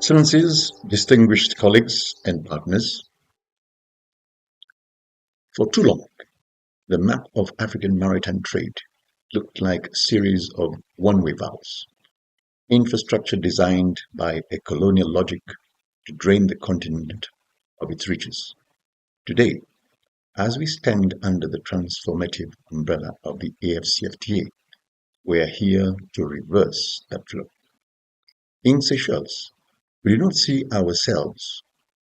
Excellencies, distinguished colleagues and partners, for too long, the map of African maritime trade looked like a series of one-way valves, infrastructure designed by a colonial logic to drain the continent of its riches. Today, as we stand under the transformative umbrella of the AfCFTA, we are here to reverse that flow. In Seychelles, we do not see ourselves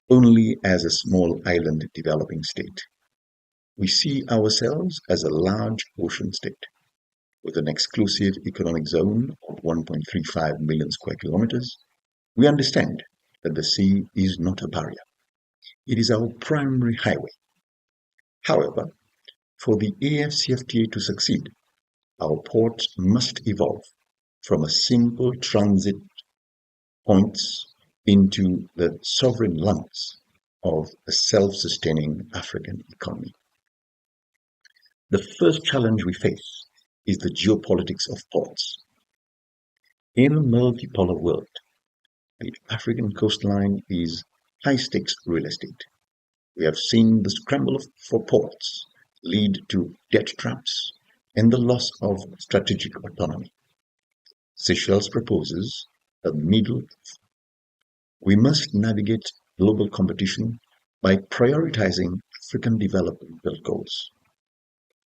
only as a small island developing state. We see ourselves as a large ocean state with an exclusive economic zone of 1.35 million square kilometers. We understand that the sea is not a barrier. It is our primary highway. However, for the AfCFTA to succeed, our ports must evolve from a simple transit points into the sovereign lungs of a self-sustaining African economy. The first challenge we face is the geopolitics of ports. In a multipolar world, the African coastline is high-stakes real estate. We have seen the scramble for ports lead to debt traps and the loss of strategic autonomy. Seychelles proposes a middle. We must navigate global competition by prioritizing African developmental goals.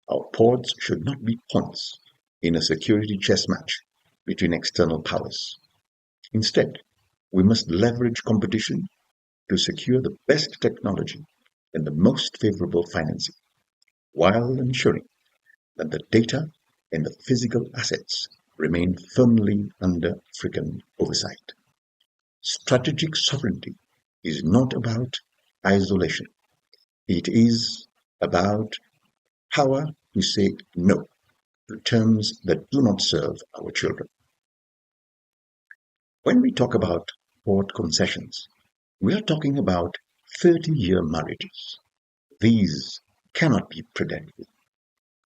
Our ports should not be pawns in a security chess match between external powers. Instead, we must leverage competition to secure the best technology and the most favorable financing, while ensuring that the data and the physical assets remain firmly under African oversight. Strategic sovereignty is not about isolation. It is about power to say no to terms that do not serve our children. When we talk about port concessions, we are talking about 30-year marriages. These cannot be predicted.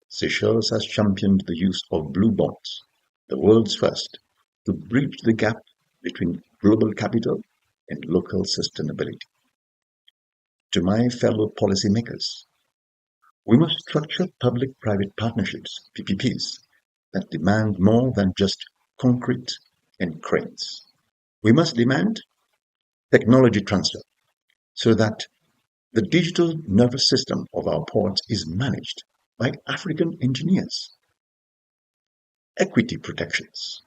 Seychelles has championed the use of blue bonds, the world's first, to bridge the gap between global capital and local sustainability. To my fellow policymakers, we must structure public-private partnerships, PPPs, that demand more than just concrete and cranes. We must demand technology transfer so that the digital nervous system of our ports is managed by African engineers. Equity protections,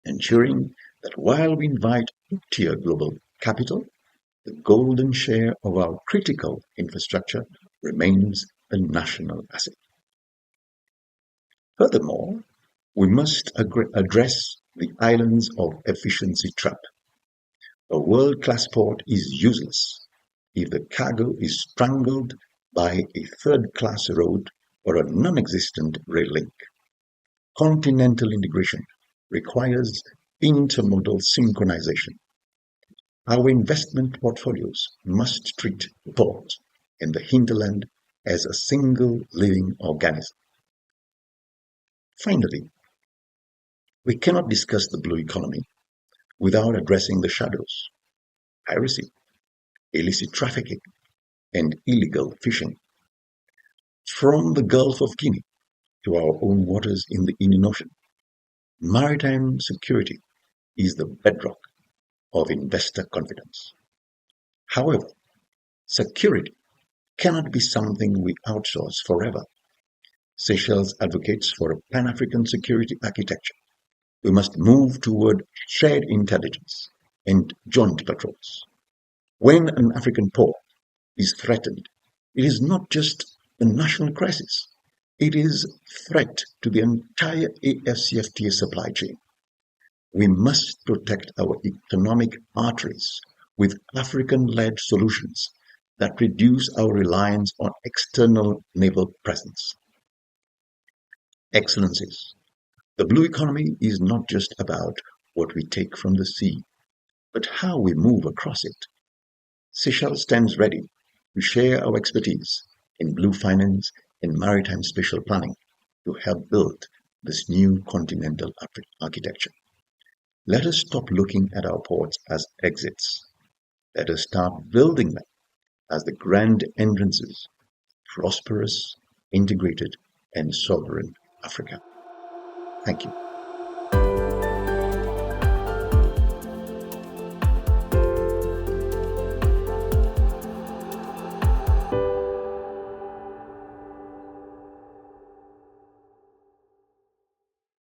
ensuring that while we invite top-tier global capital, the golden share of our critical infrastructure remains a national asset. Furthermore, we must address the islands of efficiency trap. A world-class port is useless if the cargo is strangled by a third-class road or a non-existent rail link. Continental integration requires intermodal synchronization. Our investment portfolios must treat the port and the hinterland as a single living organism. Finally, we cannot discuss the blue economy without addressing the shadows: piracy, illicit trafficking, and illegal fishing. From the Gulf of Guinea to our own waters in the Indian Ocean, maritime security is the bedrock of investor confidence. However, security cannot be something we outsource forever. Seychelles advocates for a Pan-African security architecture. We must move toward shared intelligence and joint patrols. When an African port is threatened, it is not just a national crisis. It is a threat to the entire AfCFTA supply chain. We must protect our economic arteries with African-led solutions that reduce our reliance on external naval presence. Excellencies, the blue economy is not just about what we take from the sea, but how we move across it. Seychelles stands ready to share our expertise in blue finance and maritime spatial planning to help build this new continental architecture. Let us stop looking at our ports as exits. Let us start building them as the grand entrances, prosperous, integrated, and sovereign Africa. Thank you.